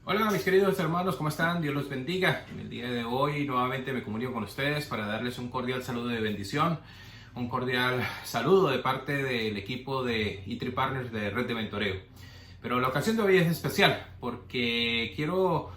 Hola mis queridos hermanos, ¿cómo están? Dios los bendiga. En el día de hoy nuevamente me comunico con ustedes para darles un cordial saludo de bendición, un cordial saludo de parte del equipo de E3 Partners de Red de Mentoreo. Pero la ocasión de hoy es especial porque quiero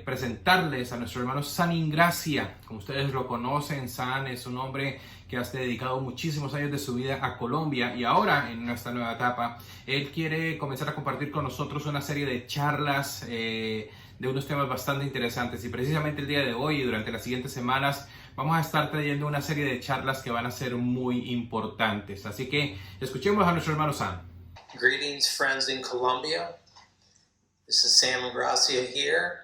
presentarles a nuestro hermano Sam Ingrassia. Como ustedes lo conocen, Sam es un hombre que ha dedicado muchísimos años de su vida a Colombia y ahora en esta nueva etapa él quiere comenzar a compartir con nosotros una serie de charlas de unos temas bastante interesantes, y precisamente el día de hoy y durante las siguientes semanas vamos a estar trayendo una serie de charlas que van a ser muy importantes. Así que escuchemos a nuestro hermano Sam. Greetings, friends in Colombia. This is Sam Ingrassia here.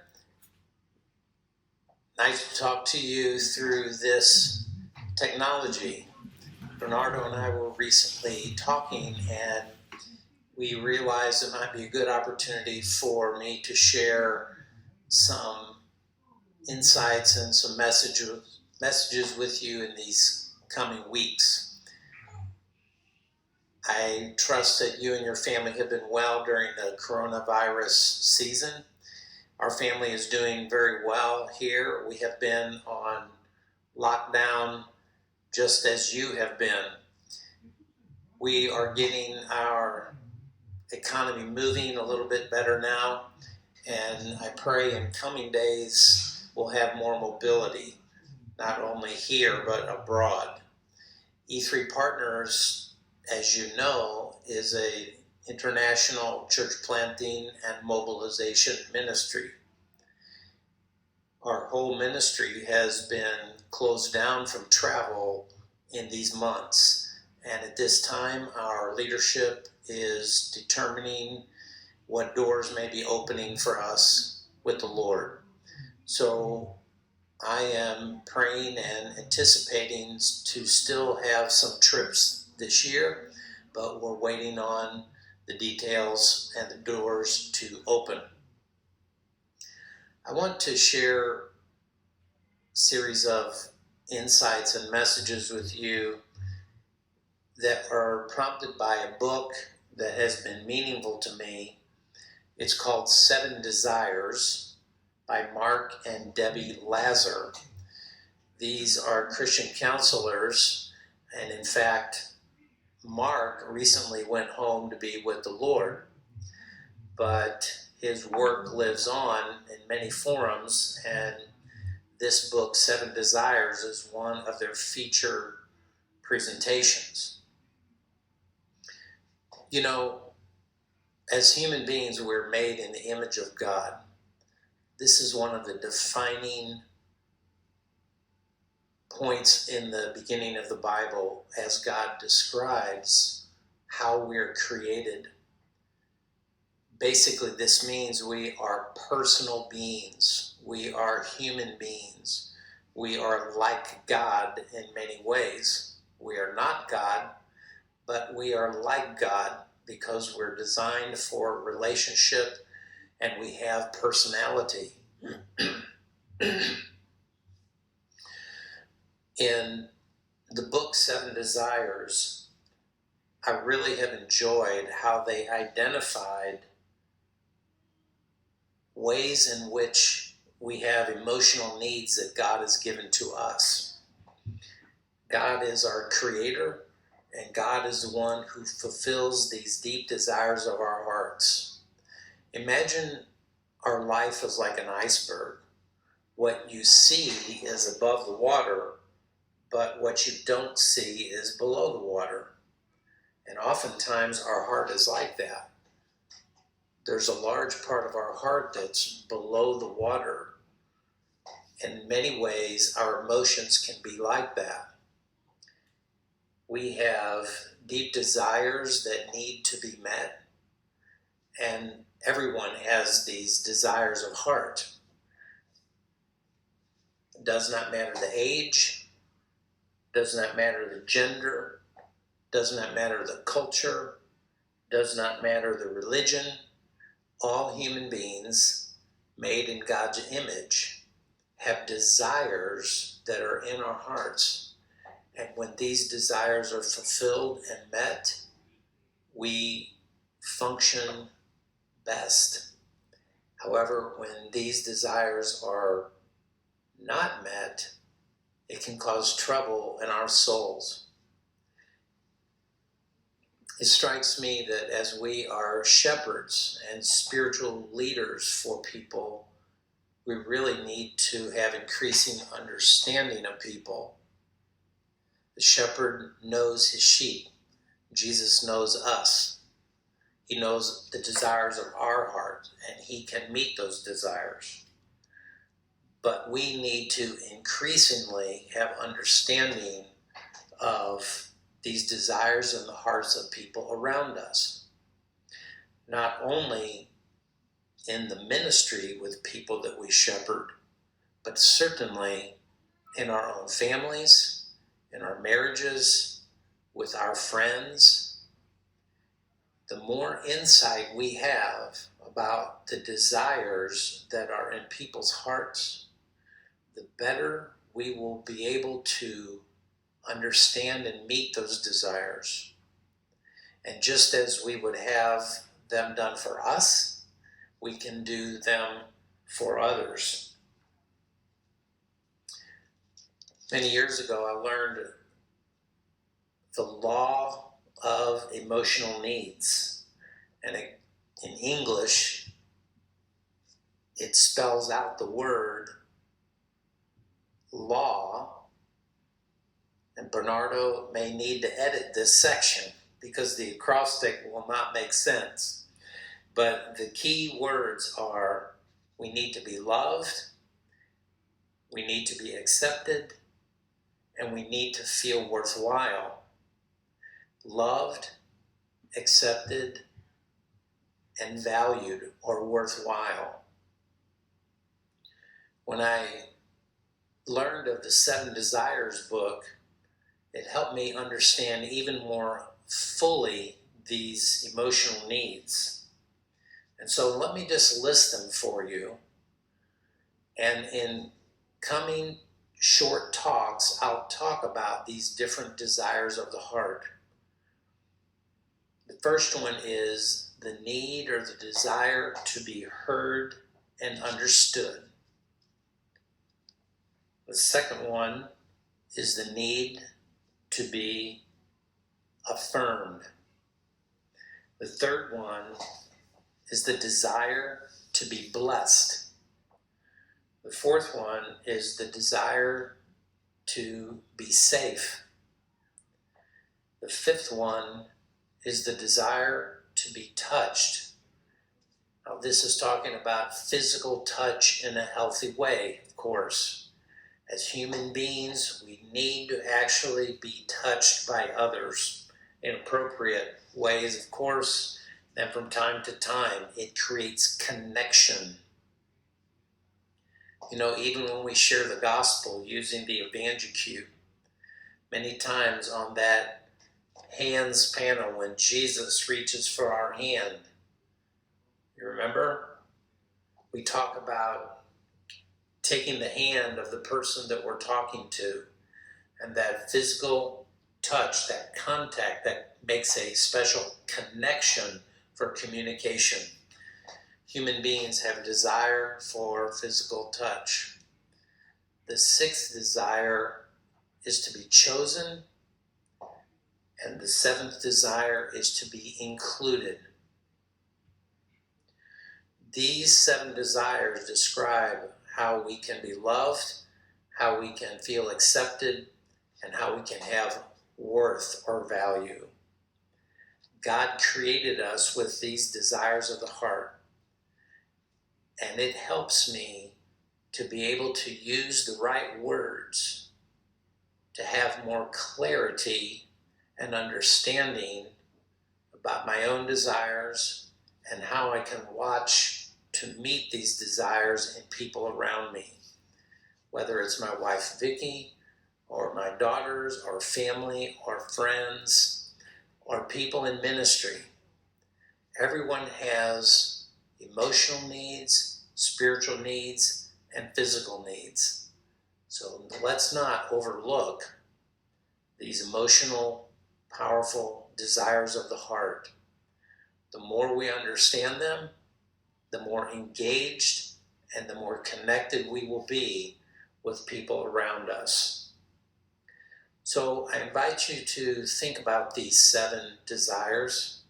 Nice to talk to you through this technology. Bernardo and I were recently talking, and we realized it might be a good opportunity for me to share some insights and some messages with you in these coming weeks. I trust that you and your family have been well during the coronavirus season. Our family is doing very well here. We have been on lockdown just as you have been. We are getting our economy moving a little bit better now, and I pray in coming days we'll have more mobility, not only here but abroad. E3 Partners, as you know, is a international church planting and mobilization ministry. Our whole ministry has been closed down from travel in these months, and at this time our leadership is determining what doors may be opening for us with the Lord. So I am praying and anticipating to still have some trips this year, but we're waiting on the details and the doors to open. I want to share a series of insights and messages with you that are prompted by a book that has been meaningful to me. It's called 7 Desires by Mark and Debbie Lazar. These are Christian counselors, and in fact, Mark recently went home to be with the Lord, but his work lives on in many forums, and this book, 7 Desires, is one of their feature presentations. You know, as human beings, we're made in the image of God. This is one of the defining points in the beginning of the Bible as God describes how we're created. Basically, this means we are personal beings. We are human beings. We are like God in many ways. We are not God, but we are like God because we're designed for relationship and we have personality. In the book 7 Desires, I really have enjoyed how they identified ways in which we have emotional needs that God has given to us. God is our creator, and God is the one who fulfills these deep desires of our hearts. Imagine our life is like an iceberg. What you see is above the water, but what you don't see is below the water. And oftentimes our heart is like that. There's a large part of our heart that's below the water. In many ways, our emotions can be like that. We have deep desires that need to be met, and everyone has these desires of heart. It does not matter the age, does not matter the gender, does not matter the culture, does not matter the religion. All human beings made in God's image have desires that are in our hearts. And when these desires are fulfilled and met, we function best. However, when these desires are not met, it can cause trouble in our souls. It strikes me that as we are shepherds and spiritual leaders for people, we really need to have increasing understanding of people. The shepherd knows his sheep. Jesus knows us. He knows the desires of our heart, and he can meet those desires. But we need to increasingly have understanding of these desires in the hearts of people around us. Not only in the ministry with people that we shepherd, but certainly in our own families, in our marriages, with our friends. The more insight we have about the desires that are in people's hearts, the better we will be able to understand and meet those desires. And just as we would have them done for us, we can do them for others. Many years ago, I learned the law of emotional needs. And in English, it spells out the word law. And Bernardo may need to edit this section because the acrostic will not make sense. But the key words are: we need to be loved, we need to be accepted, and we need to feel worthwhile. Loved, accepted, and valued or worthwhile. When I learned of the 7 Desires book, it helped me understand even more fully these emotional needs. And so let me just list them for you. And in coming short talks, I'll talk about these different desires of the heart. The first one is the need or the desire to be heard and understood. The second one is the need to be affirmed. The third one is the desire to be blessed. The fourth one is the desire to be safe. The fifth one is the desire to be touched. Now, this is talking about physical touch in a healthy way, of course. As human beings, we need to actually be touched by others in appropriate ways, of course, and from time to time, it creates connection. You know, even when we share the gospel using the Evangelique, many times on that hands panel when Jesus reaches for our hand, you remember? We talk about taking the hand of the person that we're talking to, and that physical touch, that contact that makes a special connection for communication. Human beings have a desire for physical touch. The 6th desire is to be chosen, and the 7th desire is to be included. These 7 desires describe how we can be loved, how we can feel accepted, and how we can have worth or value. God created us with these desires of the heart, and it helps me to be able to use the right words to have more clarity and understanding about my own desires and how I can watch to meet these desires in people around me, whether it's my wife Vicky, or my daughters, or family, or friends, or people in ministry. Everyone has emotional needs, spiritual needs, and physical needs. So let's not overlook these emotional, powerful desires of the heart. The more we understand them, the more engaged and the more connected we will be with people around us. So I invite you to think about these 7 desires.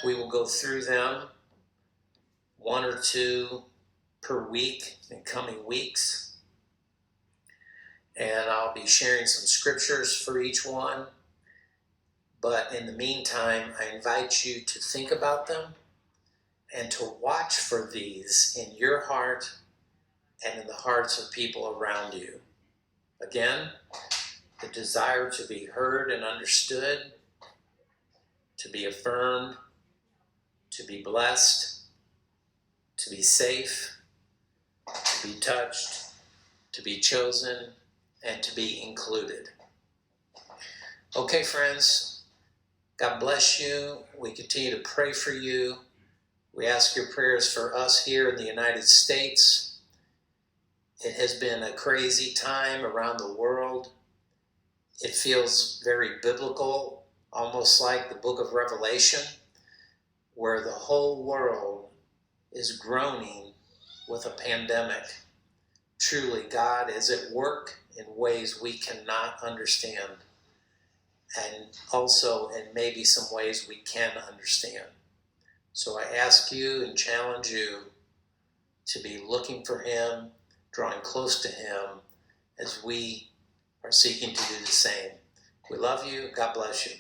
We will go through them, 1 or 2 per week in coming weeks. And I'll be sharing some scriptures for each one. But in the meantime, I invite you to think about them and to watch for these in your heart and in the hearts of people around you. Again, the desire to be heard and understood, to be affirmed, to be blessed, to be safe, to be touched, to be chosen, and to be included. Okay, friends, God bless you. We continue to pray for you. We ask your prayers for us here in the United States. It has been a crazy time around the world. It feels very biblical, almost like the book of Revelation, where the whole world is groaning with a pandemic. Truly, God is at work in ways we cannot understand, and also in maybe some ways we can understand. So I ask you and challenge you to be looking for Him, drawing close to Him as we are seeking to do the same. We love you. God bless you.